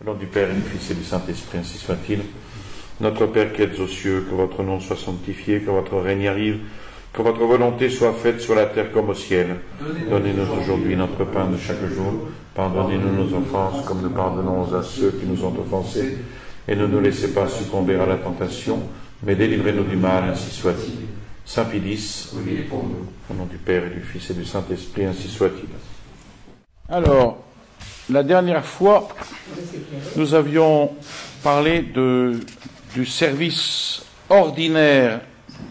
Au nom du Père et du Fils et du Saint-Esprit, ainsi soit-il. Notre Père qui êtes aux cieux, que votre nom soit sanctifié, que votre règne arrive, que votre volonté soit faite sur la terre comme au ciel. Donnez-nous aujourd'hui notre pain de chaque jour. Pardonnez-nous nos offenses, comme nous pardonnons à ceux qui nous ont offensés. Et ne nous laissez pas succomber à la tentation, mais délivrez-nous du mal, ainsi soit-il. Saint Pilice, au nom du Père et du Fils et du Saint-Esprit, ainsi soit-il. Alors, la dernière fois, nous avions parlé du service ordinaire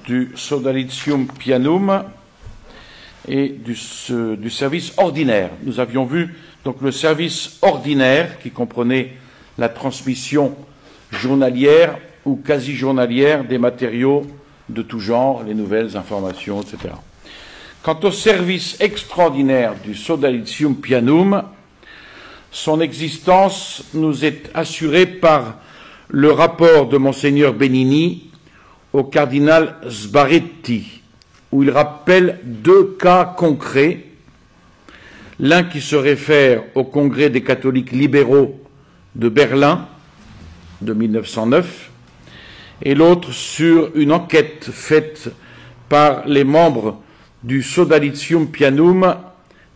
du Sodalitium Pianum et du service ordinaire. Nous avions vu donc le service ordinaire qui comprenait la transmission journalière ou quasi journalière des matériaux de tout genre, les nouvelles informations, etc. Quant au service extraordinaire du Sodalitium Pianum, son existence nous est assurée par le rapport de Monseigneur Benini au cardinal Sbarretti, où il rappelle deux cas concrets, l'un qui se réfère au Congrès des catholiques libéraux de Berlin de 1909, et l'autre sur une enquête faite par les membres du Sodalitium Pianum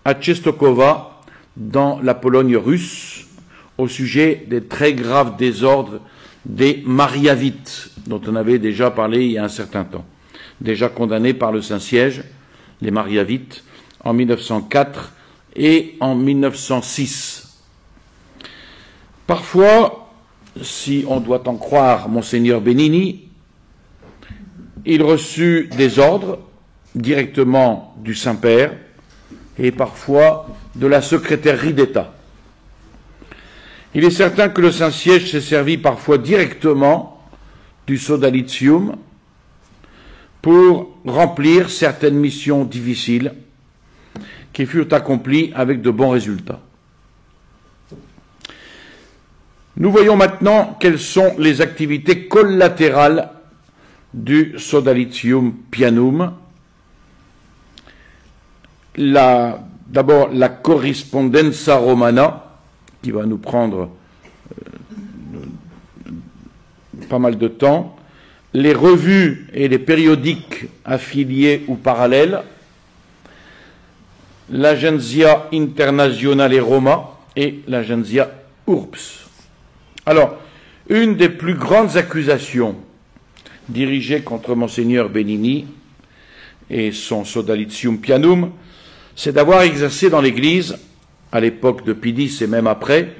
à Czestochowa, dans la Pologne russe, au sujet des très graves désordres des Mariavites, dont on avait déjà parlé il y a un certain temps, déjà condamnés par le Saint-Siège, les Mariavites, en 1904 et en 1906. Parfois, si on doit en croire Monseigneur Benini, il reçut des ordres directement du Saint-Père et parfois de la secrétairerie d'État. Il est certain que le Saint-Siège s'est servi parfois directement du Sodalitium pour remplir certaines missions difficiles qui furent accomplies avec de bons résultats. Nous voyons maintenant quelles sont les activités collatérales du Sodalitium Pianum. D'abord la correspondenza romana, qui va nous prendre pas mal de temps, les revues et les périodiques affiliés ou parallèles, l'Agenzia Internazionale Roma et l'Agenzia URBS. Alors, une des plus grandes accusations dirigées contre Monseigneur Benini et son Sodalitium Pianum, c'est d'avoir exercé dans l'Église, à l'époque de Pie X et même après,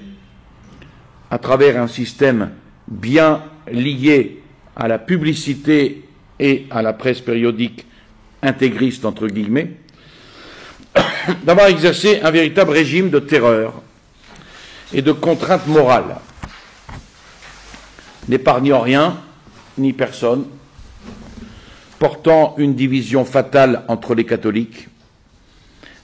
à travers un système bien lié à la publicité et à la presse périodique intégriste, entre guillemets, d'avoir exercé un véritable régime de terreur et de contrainte morale, n'épargnant rien ni personne, portant une division fatale entre les catholiques,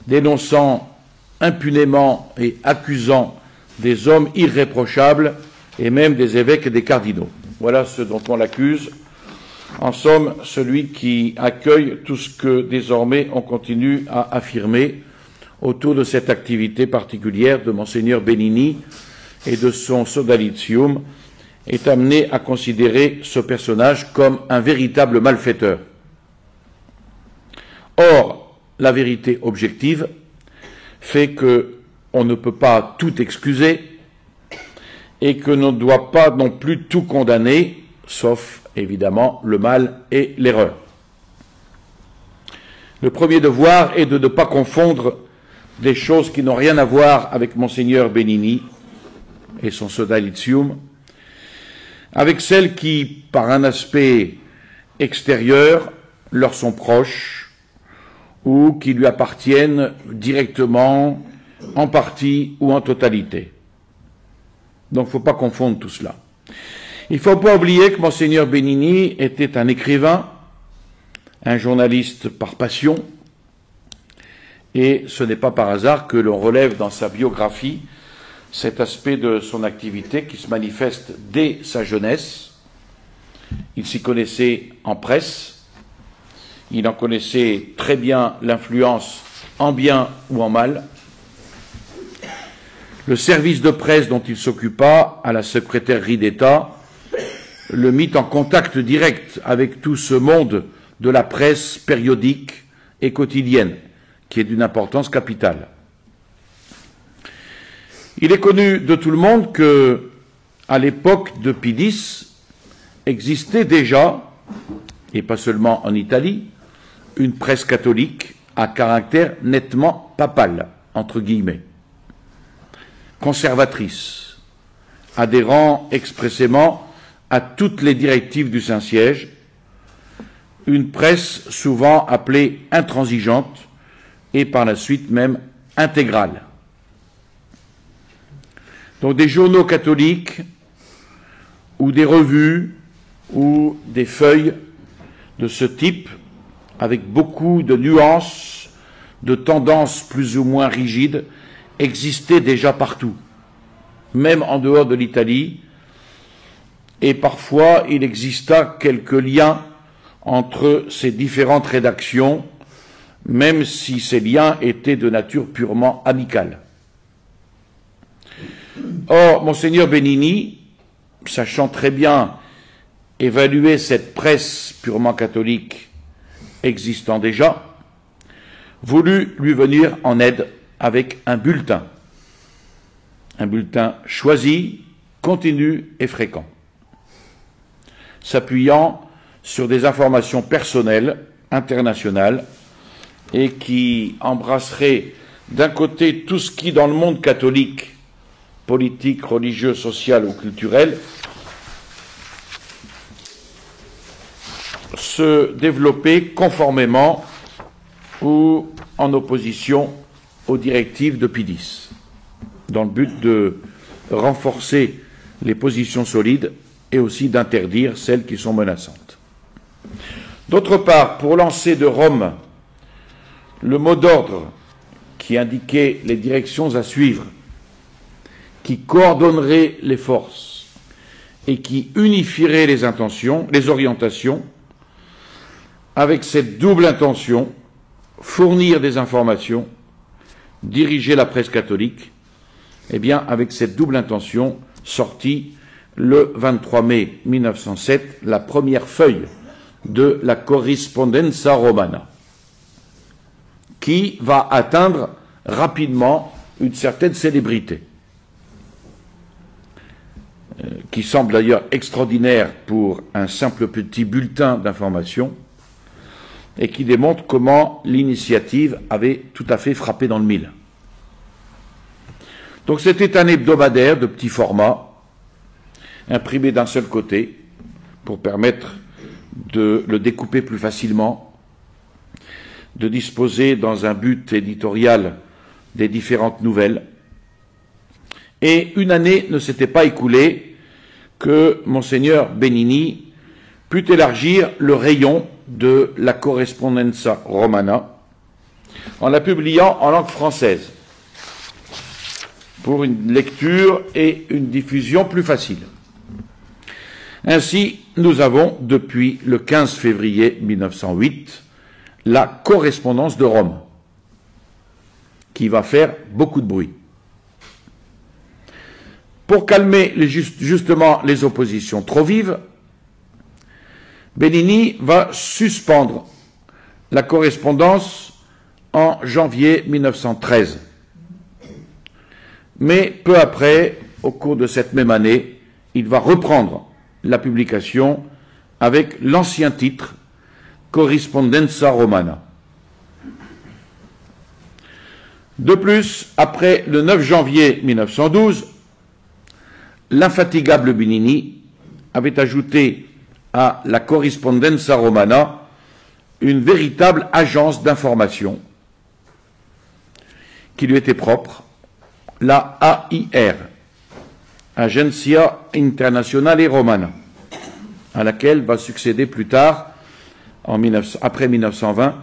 dénonçant impunément et accusant des hommes irréprochables et même des évêques et des cardinaux. Voilà ce dont on l'accuse. En somme, celui qui accueille tout ce que désormais on continue à affirmer autour de cette activité particulière de Monseigneur Benini et de son Sodalitium est amené à considérer ce personnage comme un véritable malfaiteur. Or, la vérité objective fait qu'on ne peut pas tout excuser et que l'on ne doit pas non plus tout condamner, sauf évidemment le mal et l'erreur. Le premier devoir est de ne pas confondre des choses qui n'ont rien à voir avec Monseigneur Benini et son Sodalitium, avec celles qui, par un aspect extérieur, leur sont proches, ou qui lui appartiennent directement, en partie ou en totalité. Donc il ne faut pas confondre tout cela. Il ne faut pas oublier que Monseigneur Benini était un écrivain, un journaliste par passion, et ce n'est pas par hasard que l'on relève dans sa biographie cet aspect de son activité qui se manifeste dès sa jeunesse. Il s'y connaissait en presse, il en connaissait très bien l'influence en bien ou en mal. Le service de presse dont il s'occupa à la secrétairerie d'État le mit en contact direct avec tout ce monde de la presse périodique et quotidienne, qui est d'une importance capitale. Il est connu de tout le monde que, à l'époque de Pie X, existait déjà, et pas seulement en Italie, une presse catholique à caractère nettement papal, entre guillemets, conservatrice, adhérant expressément à toutes les directives du Saint-Siège, une presse souvent appelée intransigeante et par la suite même intégrale. Donc des journaux catholiques ou des revues ou des feuilles de ce type, avec beaucoup de nuances, de tendances plus ou moins rigides, existaient déjà partout, même en dehors de l'Italie, et parfois il exista quelques liens entre ces différentes rédactions, même si ces liens étaient de nature purement amicale. Or, Monseigneur Benini, sachant très bien évaluer cette presse purement catholique existant déjà, voulut lui venir en aide avec un bulletin choisi, continu et fréquent, s'appuyant sur des informations personnelles, internationales, et qui embrasserait d'un côté tout ce qui, dans le monde catholique, politique, religieux, social ou culturel, se développer conformément ou en opposition aux directives de Pie X, dans le but de renforcer les positions solides et aussi d'interdire celles qui sont menaçantes. D'autre part, pour lancer de Rome le mot d'ordre qui indiquait les directions à suivre, qui coordonnerait les forces et qui unifierait les intentions, les orientations, avec cette double intention, fournir des informations, diriger la presse catholique, eh bien, avec cette double intention, sortit le 23 mai 1907 la première feuille de la Corrispondenza Romana, qui va atteindre rapidement une certaine célébrité, qui semble d'ailleurs extraordinaire pour un simple petit bulletin d'information, et qui démontre comment l'initiative avait tout à fait frappé dans le mille. Donc c'était un hebdomadaire de petit format, imprimé d'un seul côté, pour permettre de le découper plus facilement, de disposer dans un but éditorial des différentes nouvelles. Et une année ne s'était pas écoulée que Monseigneur Benini put élargir le rayon de la Corrispondenza Romana en la publiant en langue française pour une lecture et une diffusion plus facile. Ainsi, nous avons, depuis le 15 février 1908, la correspondance de Rome, qui va faire beaucoup de bruit. Pour calmer justement les oppositions trop vives, Benini va suspendre la correspondance en janvier 1913. Mais peu après, au cours de cette même année, il va reprendre la publication avec l'ancien titre Corrispondenza Romana. De plus, après le 9 janvier 1912, l'infatigable Benini avait ajouté à la Corrispondenza Romana une véritable agence d'information qui lui était propre, la AIR, Agencia Internazionale Romana, à laquelle va succéder plus tard, après 1920,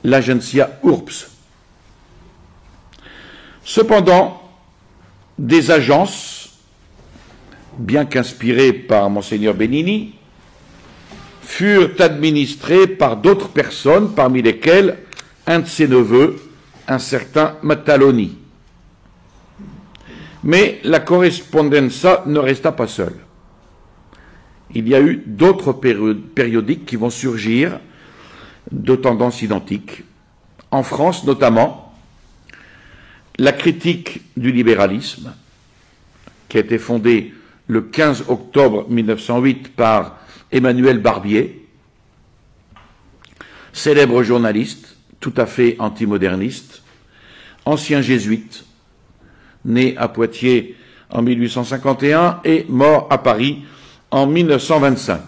l'Agencia URPS. Cependant, des agences, bien qu'inspirées par Monseigneur Benini, furent administrées par d'autres personnes, parmi lesquelles un de ses neveux, un certain Mataloni. Mais la Correspondenza ne resta pas seule. Il y a eu d'autres périodiques qui vont surgir de tendances identiques. En France notamment, la critique du libéralisme, qui a été fondée le 15 octobre 1908 par Emmanuel Barbier, célèbre journaliste, tout à fait antimoderniste, ancien jésuite, né à Poitiers en 1851 et mort à Paris en 1925.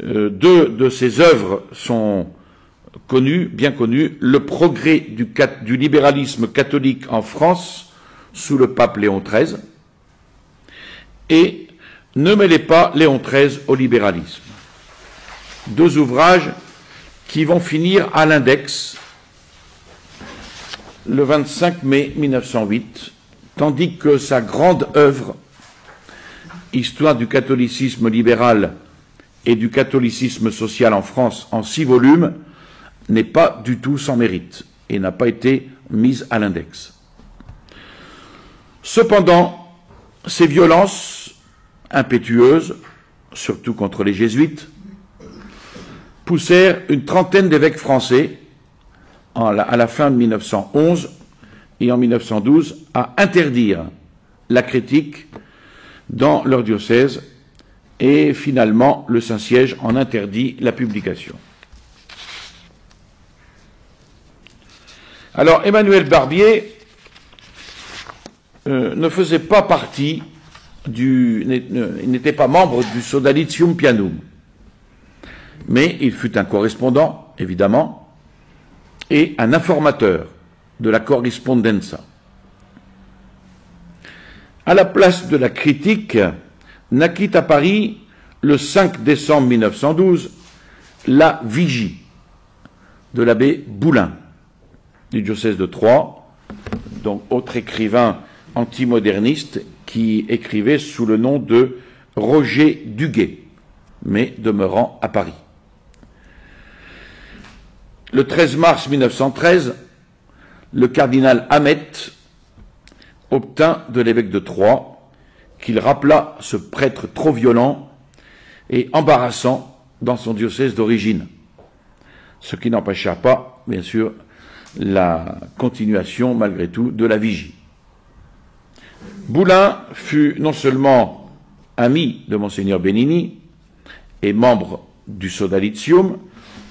Deux de ses œuvres sont connues, bien connues, Le progrès du libéralisme catholique en France sous le pape Léon XIII et Ne mêlez pas Léon XIII au libéralisme. Deux ouvrages qui vont finir à l'index le 25 mai 1908, tandis que sa grande œuvre, Histoire du catholicisme libéral et du catholicisme social en France, en 6 volumes, n'est pas du tout sans mérite et n'a pas été mise à l'index. Cependant, ces violences impétueuses, surtout contre les jésuites, poussèrent une trentaine d'évêques français, à la fin de 1911 et en 1912, à interdire la critique dans leur diocèse, et finalement le Saint-Siège en interdit la publication. Alors Emmanuel Barbier ne faisait pas partie il n'était pas membre du Sodalitium Pianum, mais il fut un correspondant, évidemment, et un informateur de la Correspondenza. À la place de la critique, naquit à Paris, le 5 décembre 1912, la Vigie de l'abbé Boulin, du diocèse de Troyes, donc autre écrivain antimoderniste qui écrivait sous le nom de Roger Duguay, mais demeurant à Paris. Le 13 mars 1913, le cardinal Hamet obtint de l'évêque de Troyes qu'il rappela ce prêtre trop violent et embarrassant dans son diocèse d'origine, ce qui n'empêcha pas, bien sûr, la continuation, malgré tout, de la vigie. Boulin fut non seulement ami de Monseigneur Benini et membre du Sodalitium,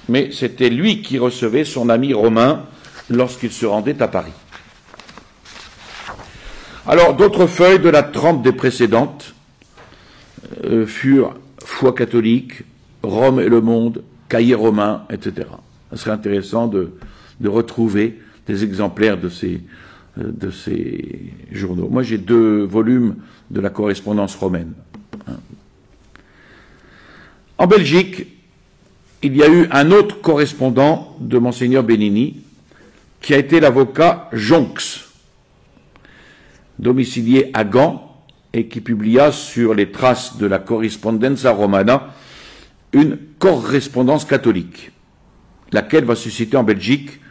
mais c'était lui qui recevait son ami romain lorsqu'il se rendait à Paris. Alors, d'autres feuilles de la trempe des précédentes furent Foi catholique, Rome et le monde, Cahiers romains, etc. Ce serait intéressant de retrouver des exemplaires de ces journaux. Moi, j'ai 2 volumes de la correspondance romaine. En Belgique, il y a eu un autre correspondant de Monseigneur Benini, qui a été l'avocat Jonx, domicilié à Gand, et qui publia sur les traces de la Correspondenza Romana une correspondance catholique, laquelle va susciter en Belgique,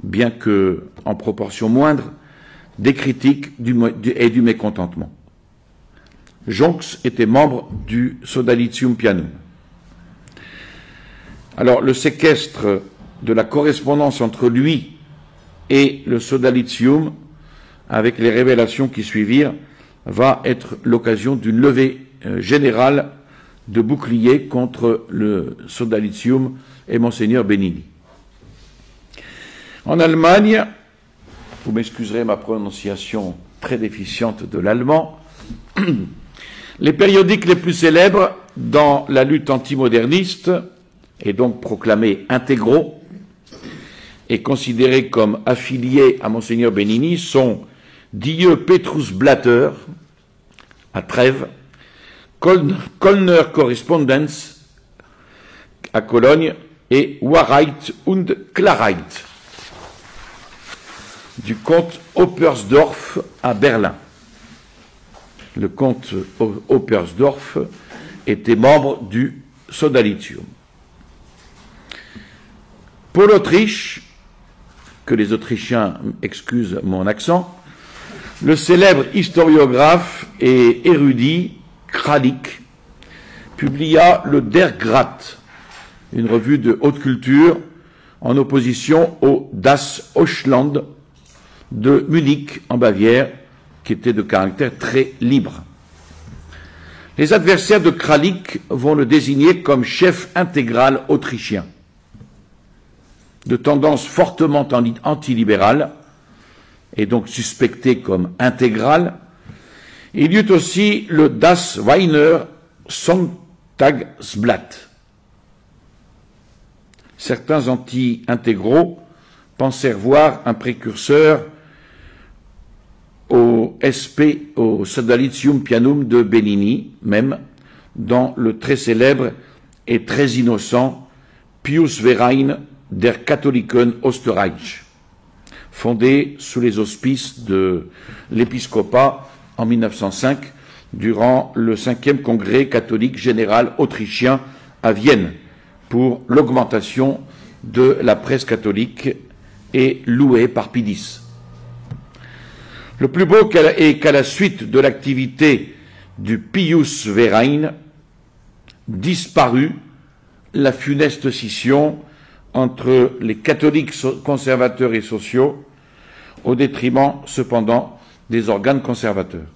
bien que en proportion moindre, des critiques et du mécontentement. Jonx était membre du Sodalitium Pianum. Alors, le séquestre de la correspondance entre lui et le Sodalitium, avec les révélations qui suivirent, va être l'occasion d'une levée générale de boucliers contre le Sodalitium et Monseigneur Benini. En Allemagne, vous m'excuserez ma prononciation très déficiente de l'allemand, les périodiques les plus célèbres dans la lutte antimoderniste, et donc proclamés intégraux, et considérés comme affiliés à Monseigneur Benini, sont Die Petrusblätter à Trèves, Kölner Korrespondenz à Cologne et Wahrheit und Klarheit du comte Oppersdorf à Berlin. Le comte Oppersdorf était membre du Sodalitium. Pour l'Autriche, que les Autrichiens excusent mon accent, Le célèbre historiographe et érudit Kralik publia le Der Grat, une revue de haute culture en opposition au Das Deutschland de Munich en Bavière, qui était de caractère très libre. Les adversaires de Kralik vont le désigner comme chef intégral autrichien, de tendance fortement antilibérale, et donc suspecté comme intégral. Il y eut aussi le Das Wiener Sonntagsblatt. Certains anti-intégraux pensèrent voir un précurseur au Sodalitium Pianum de Benini, même dans le très célèbre et très innocent Pius Verein der Katholiken Österreich, fondé sous les auspices de l'épiscopat en 1905 durant le 5e congrès catholique général autrichien à Vienne pour l'augmentation de la presse catholique et loué par Pie X. Le plus beau est qu'à la suite de l'activité du Pius Verein disparut la funeste scission entre les catholiques conservateurs et sociaux, au détriment cependant des organes conservateurs.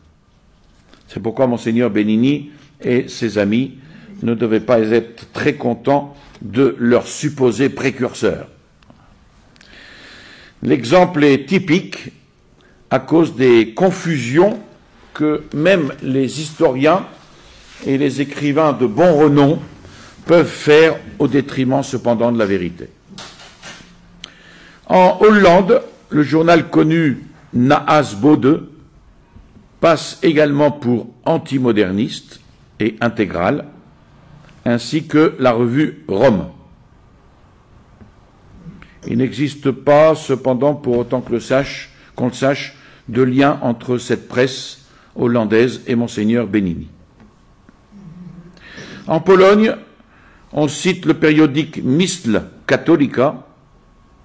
C'est pourquoi Monseigneur Benini et ses amis ne devaient pas être très contents de leur supposé précurseur. L'exemple est typique à cause des confusions que même les historiens et les écrivains de bon renom peuvent faire au détriment cependant de la vérité. En Hollande, le journal connu Naas Bode passe également pour antimoderniste et intégral, ainsi que la revue Rome. Il n'existe pas, cependant, pour autant qu'on le sache, de lien entre cette presse hollandaise et Monseigneur Benini. En Pologne, on cite le périodique Myśl Katolika,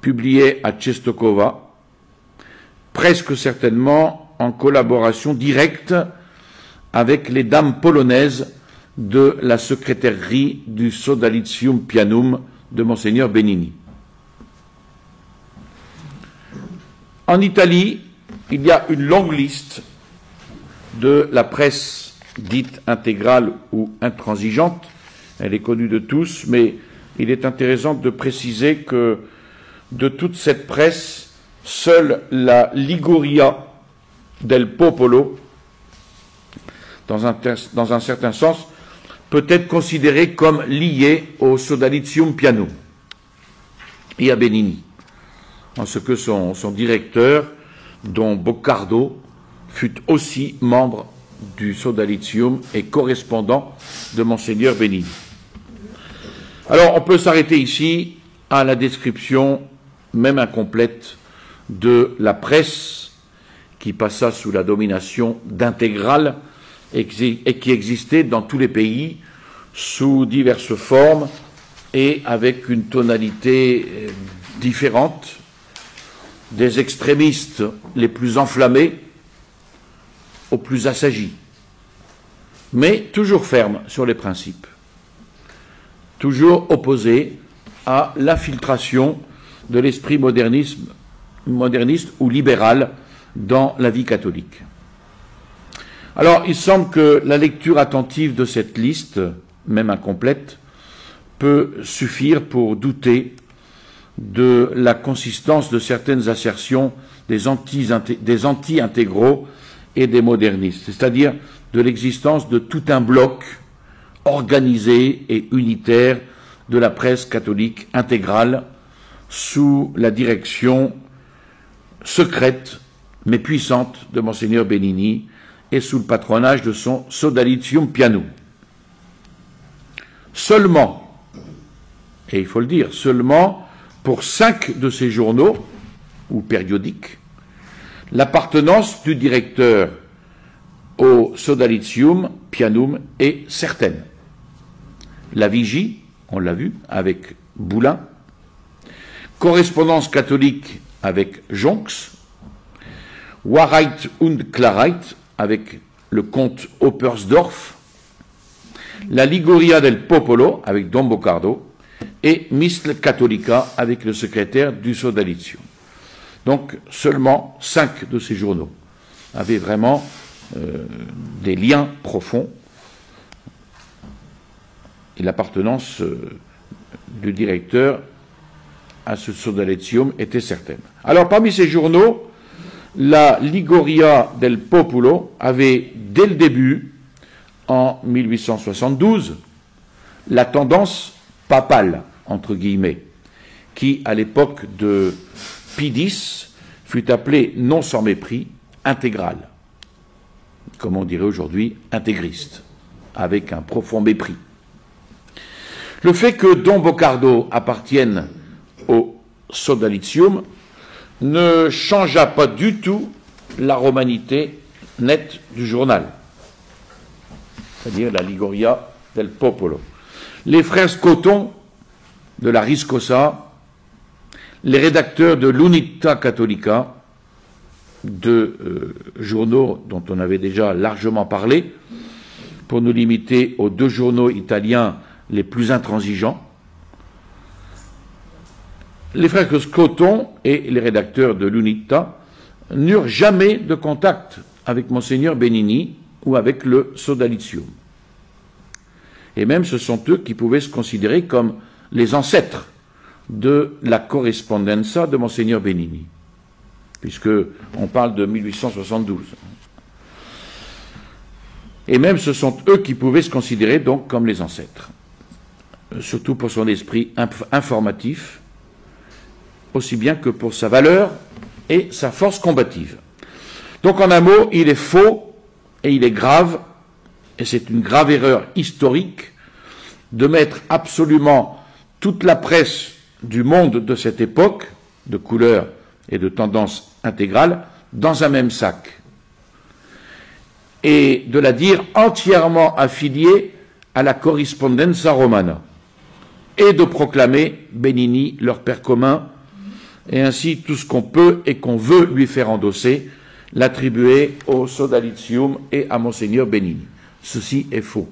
publié à Częstochowa, presque certainement en collaboration directe avec les dames polonaises de la secrétairerie du Sodalitium Pianum de Monseigneur Benini. En Italie, il y a une longue liste de la presse dite intégrale ou intransigeante. Elle est connue de tous, mais il est intéressant de préciser que de toute cette presse, seule la Liguria del Popolo, dans un certain sens, peut être considérée comme liée au Sodalitium Pianum et à Benini, en ce que son directeur, Don Boccardo, fut aussi membre du Sodalitium et correspondant de Monseigneur Benini. Alors, on peut s'arrêter ici à la description, même incomplète, de la presse qui passa sous la domination d'Intégral et qui existait dans tous les pays sous diverses formes et avec une tonalité différente, des extrémistes les plus enflammés aux plus assagis, mais toujours fermes sur les principes, toujours opposés à l'infiltration de l'esprit moderniste ou libéral dans la vie catholique. Alors, il semble que la lecture attentive de cette liste, même incomplète, peut suffire pour douter de la consistance de certaines assertions des anti-intégraux et des modernistes, c'est-à-dire de l'existence de tout un bloc organisé et unitaire de la presse catholique intégrale sous la direction secrète mais puissante de Monseigneur Benini et sous le patronage de son Sodalitium Pianum. Seulement, et il faut le dire, seulement pour 5 de ces journaux ou périodiques, l'appartenance du directeur au Sodalitium Pianum est certaine. La Vigie, on l'a vu, avec Boulin, Correspondance catholique avec Jonx, Wahrheit und Klarheit avec le comte Oppersdorf, la Liguria del Popolo avec Don Boccardo et Misl Cattolica avec le secrétaire du Sodalizio. Donc seulement 5 de ces journaux avaient vraiment des liens profonds et l'appartenance du directeur à ce Sodalizium était certaine. Alors parmi ces journaux, la Liguria del Popolo avait dès le début, en 1872, la tendance papale, entre guillemets, qui à l'époque de Pie X fut appelée non sans mépris intégrale, comme on dirait aujourd'hui intégriste, avec un profond mépris. Le fait que Don Boccardo appartienne au Sodalizium ne changea pas du tout la romanité nette du journal, c'est-à-dire la Liguria del Popolo. Les frères Scoton de la Riscosa, les rédacteurs de l'Unità Cattolica, deux journaux dont on avait déjà largement parlé, pour nous limiter aux 2 journaux italiens les plus intransigeants. Les frères Scoton et les rédacteurs de l'Unità n'eurent jamais de contact avec Monseigneur Benini ou avec le Sodalizium. Et même ce sont eux qui pouvaient se considérer comme les ancêtres de la correspondenza de Monseigneur Benini, puisque on parle de 1872. Et même ce sont eux qui pouvaient se considérer donc comme les ancêtres, surtout pour son esprit informatif, aussi bien que pour sa valeur et sa force combative. Donc en un mot, il est faux et il est grave, et c'est une grave erreur historique de mettre absolument toute la presse du monde de cette époque, de couleur et de tendance intégrale, dans un même sac, et de la dire entièrement affiliée à la Corrispondenza Romana, et de proclamer Benini leur père commun, et ainsi tout ce qu'on peut et qu'on veut lui faire endosser, l'attribuer au Sodalizium et à Monseigneur Benini. Ceci est faux.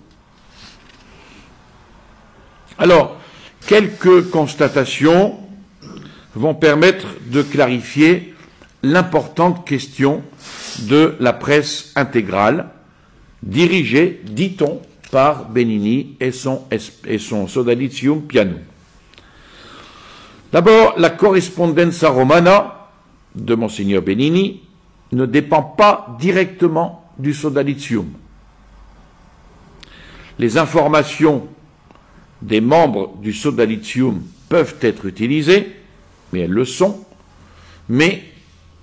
Alors, quelques constatations vont permettre de clarifier l'importante question de la presse intégrale, dirigée, dit-on, par Benini et son Sodalizium Pianum. D'abord, la Corrispondenza Romana de Monseigneur Benini ne dépend pas directement du Sodalizium. Les informations des membres du Sodalizium peuvent être utilisées, mais elles le sont, mais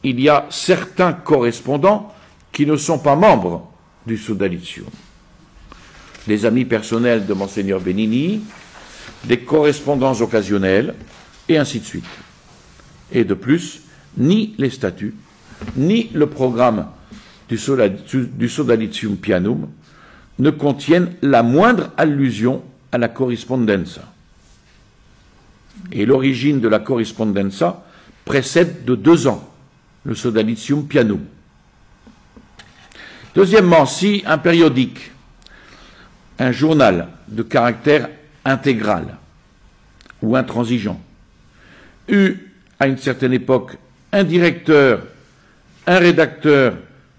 il y a certains correspondants qui ne sont pas membres du Sodalizium. Les amis personnels de Monseigneur Benini, des correspondants occasionnels, et ainsi de suite. Et de plus, ni les statuts, ni le programme du Sodalizium Pianum ne contiennent la moindre allusion à la correspondenza. Et l'origine de la correspondenza précède de 2 ans le Sodalizium Pianum. Deuxièmement, si un périodique, un journal de caractère intégral ou intransigeant, eut à une certaine époque un directeur, un rédacteur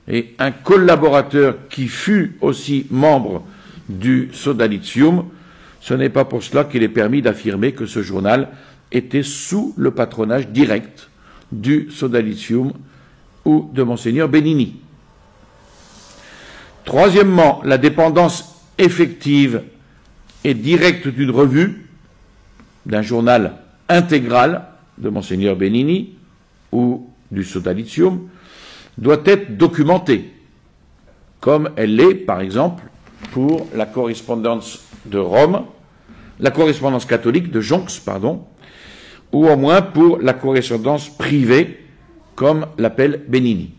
et un collaborateur qui fut aussi membre du Sodalizium, ce n'est pas pour cela qu'il est permis d'affirmer que ce journal était sous le patronage direct du Sodalizium ou de Monseigneur Benini. Troisièmement, la dépendance effective et directe d'une revue, d'un journal intégral de Monseigneur Benini ou du Sodalizium, doit être documentée, comme elle l'est, par exemple, pour la correspondance de Rome, la correspondance catholique de Jonx, ou au moins pour la correspondance privée, comme l'appelle Benini.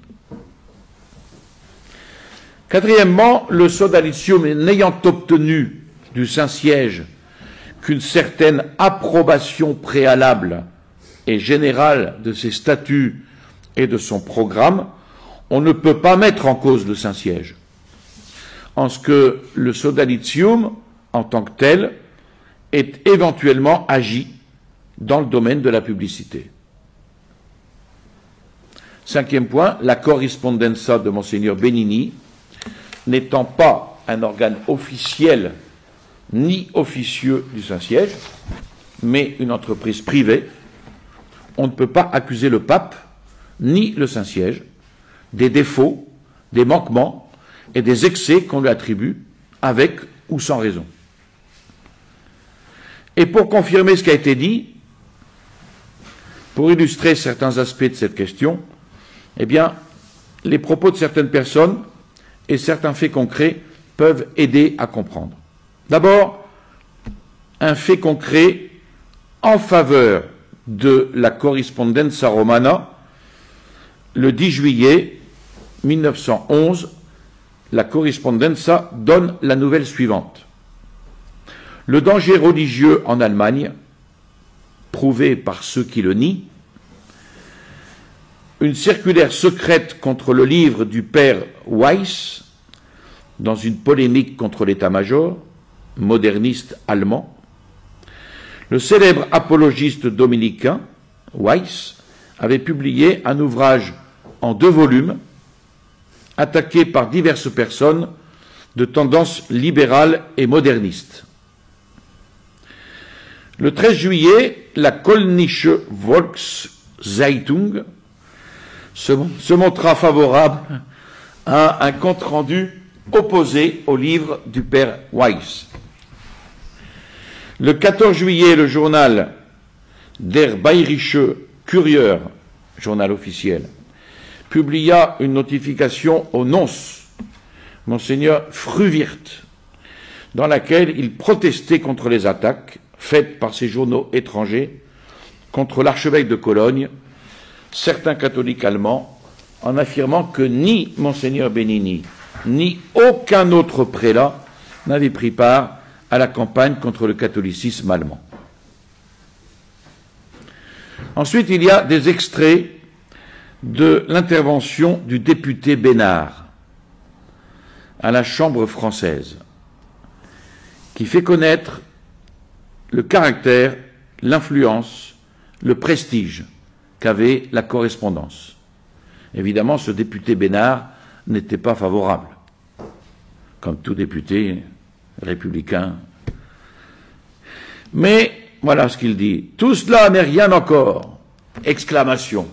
Quatrièmement, le Sodalizium n'ayant obtenu du Saint-Siège qu'une certaine approbation préalable et générale de ses statuts et de son programme, on ne peut pas mettre en cause le Saint-Siège, en ce que le sodalitium, en tant que tel, est éventuellement agi dans le domaine de la publicité. Cinquième point, la correspondenza de Monseigneur Benini, n'étant pas un organe officiel ni officieux du Saint-Siège, mais une entreprise privée, on ne peut pas accuser le pape ni le Saint-Siège des défauts, des manquements et des excès qu'on lui attribue, avec ou sans raison. Et pour confirmer ce qui a été dit, pour illustrer certains aspects de cette question, eh bien, les propos de certaines personnes et certains faits concrets peuvent aider à comprendre. D'abord, un fait concret en faveur de la Correspondenza Romana. Le 10 juillet 1911, la Correspondenza donne la nouvelle suivante. Le danger religieux en Allemagne, prouvé par ceux qui le nient, une circulaire secrète contre le livre du père Weiss, dans une polémique contre l'état-major, moderniste allemand. Le célèbre apologiste dominicain, Weiss, avait publié un ouvrage en 2 volumes, attaqué par diverses personnes de tendance libérale et moderniste. Le 13 juillet, la Kölnische Volkszeitung se montra favorable à un compte-rendu opposé au livre du père Weiss. Le 14 juillet, le journal Der Bayerische Kurier, journal officiel, publia une notification au nonce, Monseigneur Fruwirt, dans laquelle il protestait contre les attaques faites par ces journaux étrangers contre l'archevêque de Cologne, certains catholiques allemands, en affirmant que ni Monseigneur Benini, ni aucun autre prélat n'avait pris part à la campagne contre le catholicisme allemand. Ensuite, il y a des extraits de l'intervention du député Bénard à la Chambre française, qui fait connaître le caractère, l'influence, le prestige qu'avait la correspondance. Évidemment, ce député Bénard n'était pas favorable, comme tout député républicain. Mais voilà ce qu'il dit. Tout cela n'est rien encore. Exclamation.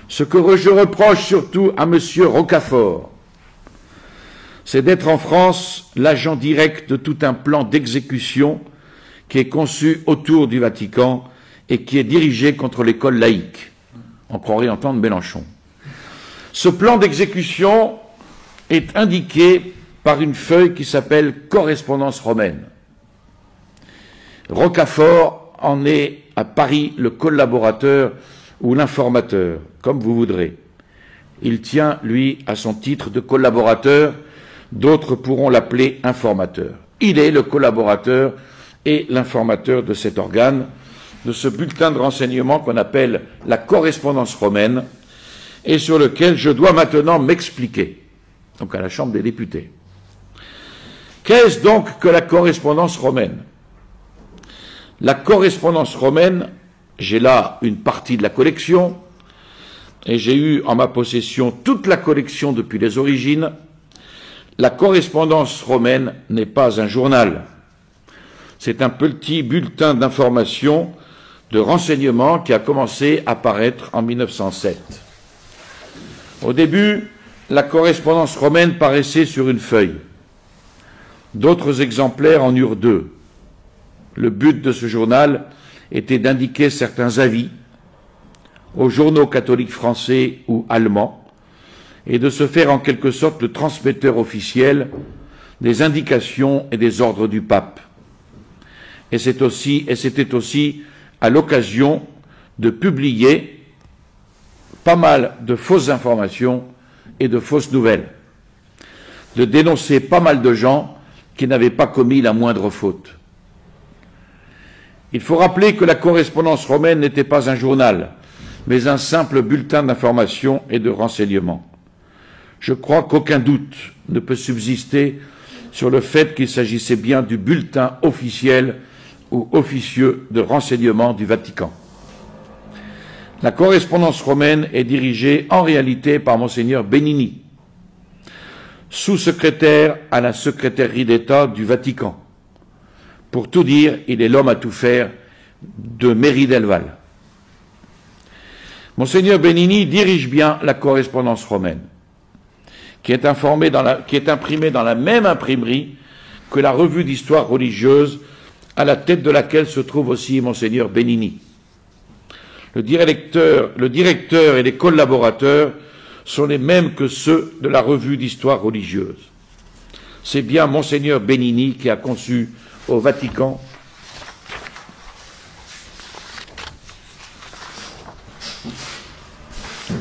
Ce que je reproche surtout à M. Rocafort, c'est d'être en France l'agent direct de tout un plan d'exécution qui est conçu autour du Vatican et qui est dirigé contre l'école laïque. On croirait entendre Mélenchon. Ce plan d'exécution est indiqué par une feuille qui s'appelle Correspondance romaine. Rocafort en est à Paris le collaborateur ou l'informateur, comme vous voudrez. Il tient, lui, à son titre de collaborateur, d'autres pourront l'appeler informateur. Il est le collaborateur et l'informateur de cet organe, de ce bulletin de renseignement qu'on appelle la correspondance romaine, et sur lequel je dois maintenant m'expliquer, donc à la Chambre des députés. Qu'est-ce donc que la correspondance romaine? La correspondance romaine, j'ai là une partie de la collection, et j'ai eu en ma possession toute la collection depuis les origines. La correspondance romaine n'est pas un journal. C'est un petit bulletin d'information, de renseignement qui a commencé à paraître en 1907. Au début, la correspondance romaine paraissait sur une feuille. D'autres exemplaires en eurent 2. Le but de ce journal était d'indiquer certains avis aux journaux catholiques français ou allemands et de se faire en quelque sorte le transmetteur officiel des indications et des ordres du pape. Et c'était aussi à l'occasion de publier pas mal de fausses informations et de fausses nouvelles, de dénoncer pas mal de gens qui n'avaient pas commis la moindre faute. Il faut rappeler que la correspondance romaine n'était pas un journal, mais un simple bulletin d'information et de renseignement. Je crois qu'aucun doute ne peut subsister sur le fait qu'il s'agissait bien du bulletin officiel ou officieux de renseignement du Vatican. La correspondance romaine est dirigée en réalité par Monseigneur Benini, sous-secrétaire à la secrétairerie d'État du Vatican. Pour tout dire, il est l'homme à tout faire de Mairie d'Elval. Monseigneur Benini dirige bien la correspondance romaine, qui est imprimée dans la même imprimerie que la revue d'histoire religieuse, à la tête de laquelle se trouve aussi Monseigneur Benini. Le directeur et les collaborateurs sont les mêmes que ceux de la revue d'histoire religieuse. C'est bien Monseigneur Benini qui a conçu au Vatican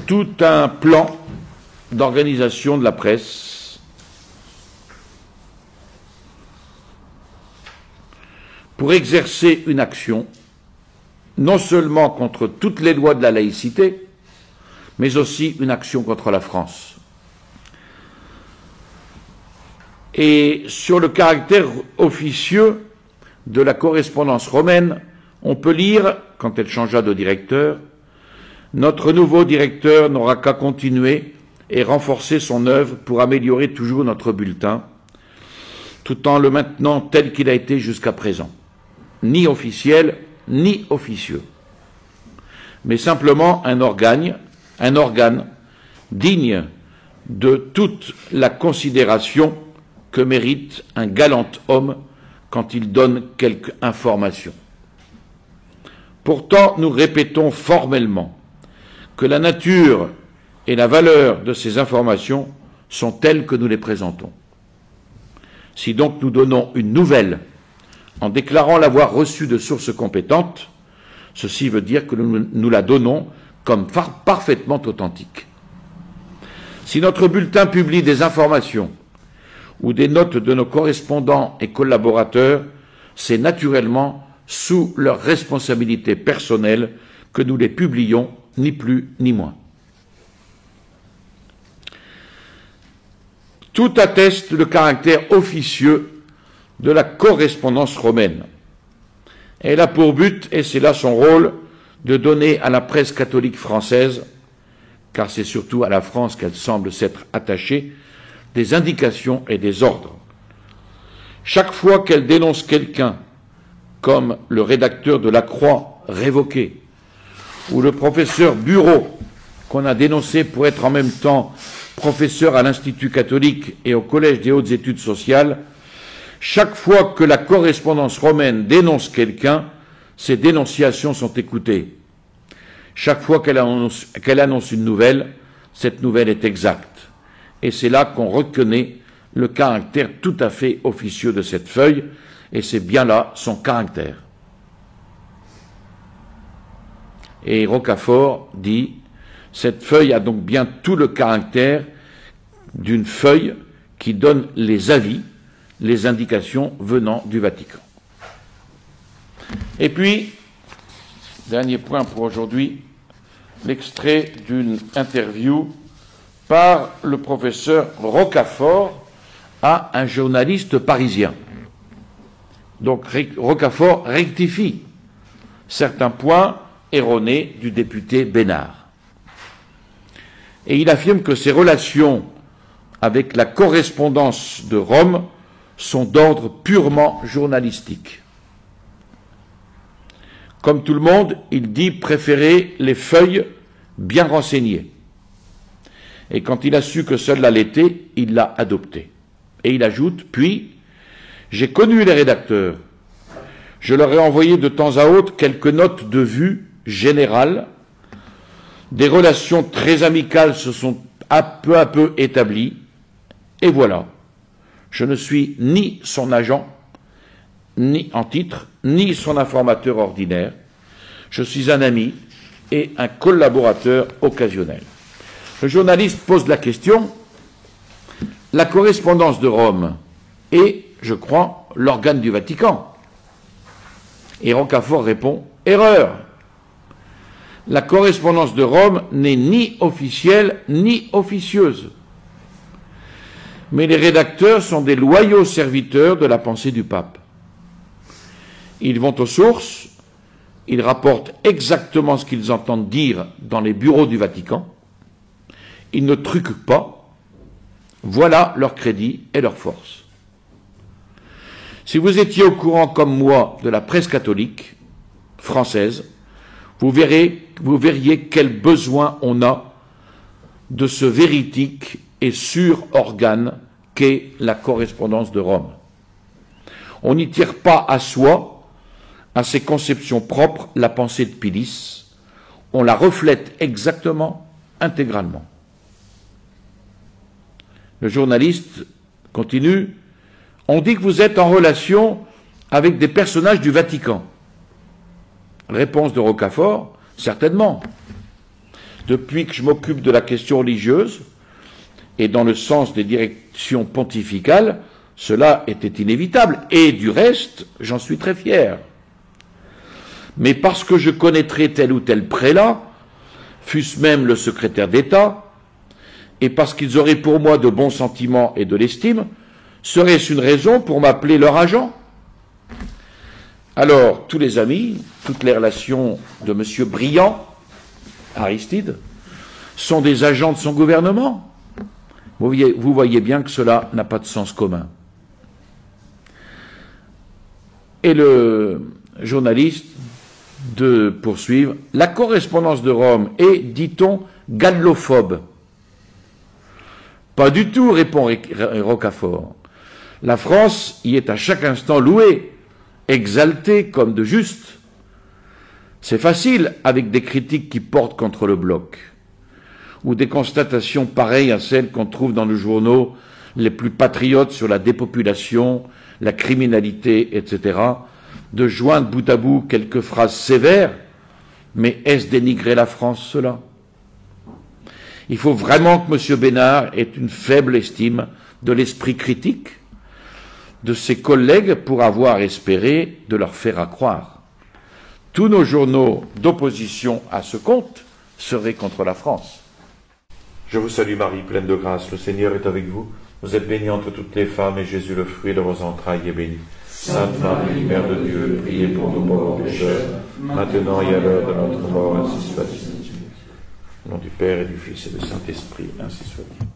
tout un plan d'organisation de la presse pour exercer une action non seulement contre toutes les lois de la laïcité, mais aussi une action contre la France. Et sur le caractère officieux de la correspondance romaine, on peut lire, quand elle changea de directeur, « Notre nouveau directeur n'aura qu'à continuer et renforcer son œuvre pour améliorer toujours notre bulletin, tout en le maintenant tel qu'il a été jusqu'à présent, ni officiel, ni officieux, mais simplement un organe digne de toute la considération que mérite un galant homme quand il donne quelque information. Pourtant, nous répétons formellement que la nature et la valeur de ces informations sont telles que nous les présentons. Si donc nous donnons une nouvelle en déclarant l'avoir reçue de sources compétentes, ceci veut dire que nous la donnons comme parfaitement authentique. Si notre bulletin publie des informations ou des notes de nos correspondants et collaborateurs, c'est naturellement sous leur responsabilité personnelle que nous les publions, ni plus ni moins. Tout atteste le caractère officieux de la correspondance romaine. Elle a pour but, et c'est là son rôle, de donner à la presse catholique française, car c'est surtout à la France qu'elle semble s'être attachée, des indications et des ordres. Chaque fois qu'elle dénonce quelqu'un, comme le rédacteur de La Croix révoqué, ou le professeur Bureau, qu'on a dénoncé pour être en même temps professeur à l'Institut catholique et au Collège des hautes études sociales, chaque fois que la correspondance romaine dénonce quelqu'un, ces dénonciations sont écoutées. Chaque fois qu'elle annonce une nouvelle, cette nouvelle est exacte. Et c'est là qu'on reconnaît le caractère tout à fait officieux de cette feuille, et c'est bien là son caractère. Et Rocafort dit « Cette feuille a donc bien tout le caractère d'une feuille qui donne les avis, les indications venant du Vatican. » Et puis, dernier point pour aujourd'hui, l'extrait d'une interview par le professeur Rocafort à un journaliste parisien. Donc Rocafort rectifie certains points erronés du député Bénard. Et il affirme que ses relations avec la correspondance de Rome sont d'ordre purement journalistique. Comme tout le monde, il dit préférer les feuilles bien renseignées. Et quand il a su que celle-là l'était, il l'a adoptée. Et il ajoute, puis, j'ai connu les rédacteurs. Je leur ai envoyé de temps à autre quelques notes de vue générales. Des relations très amicales se sont à peu établies. Et voilà, je ne suis ni son agent, ni en titre, ni son informateur ordinaire. Je suis un ami et un collaborateur occasionnel. Le journaliste pose la question, la correspondance de Rome est, je crois, l'organe du Vatican. Et Rocafort répond, erreur. La correspondance de Rome n'est ni officielle ni officieuse. Mais les rédacteurs sont des loyaux serviteurs de la pensée du pape. Ils vont aux sources, ils rapportent exactement ce qu'ils entendent dire dans les bureaux du Vatican, ils ne truquent pas, voilà leur crédit et leur force. Si vous étiez au courant comme moi de la presse catholique française, vous verriez quel besoin on a de ce véridique et sûr organe qu'est la correspondance de Rome. On n'y tire pas à soi, à ses conceptions propres, la pensée de Pilice. On la reflète exactement, intégralement. Le journaliste continue. On dit que vous êtes en relation avec des personnages du Vatican. Réponse de Rocafort, certainement. Depuis que je m'occupe de la question religieuse, et dans le sens des directions pontificales, cela était inévitable. Et du reste, j'en suis très fier. Mais parce que je connaîtrais tel ou tel prélat, fût-ce même le secrétaire d'État, et parce qu'ils auraient pour moi de bons sentiments et de l'estime, serait-ce une raison pour m'appeler leur agent? Alors, tous les amis, toutes les relations de M. Briand, Aristide, sont des agents de son gouvernement. Vous voyez bien que cela n'a pas de sens commun. Et le journaliste de poursuivre, la correspondance de Rome est, dit-on, gallophobe. Pas du tout, répond Rocafort. La France y est à chaque instant louée, exaltée comme de juste. C'est facile avec des critiques qui portent contre le bloc, ou des constatations pareilles à celles qu'on trouve dans les journaux les plus patriotes sur la dépopulation, la criminalité, etc., de joindre bout à bout quelques phrases sévères, mais est-ce dénigrer la France, cela? Il faut vraiment que M. Bénard ait une faible estime de l'esprit critique de ses collègues pour avoir espéré de leur faire accroire. Tous nos journaux d'opposition à ce compte seraient contre la France. Je vous salue Marie, pleine de grâce, le Seigneur est avec vous. Vous êtes bénie entre toutes les femmes, et Jésus, le fruit de vos entrailles, est béni. Sainte Marie, Mère de Dieu, priez pour nous pauvres pécheurs, maintenant et à l'heure de notre mort, ainsi soit-il. Au nom du Père et du Fils et du Saint-Esprit, ainsi soit-il.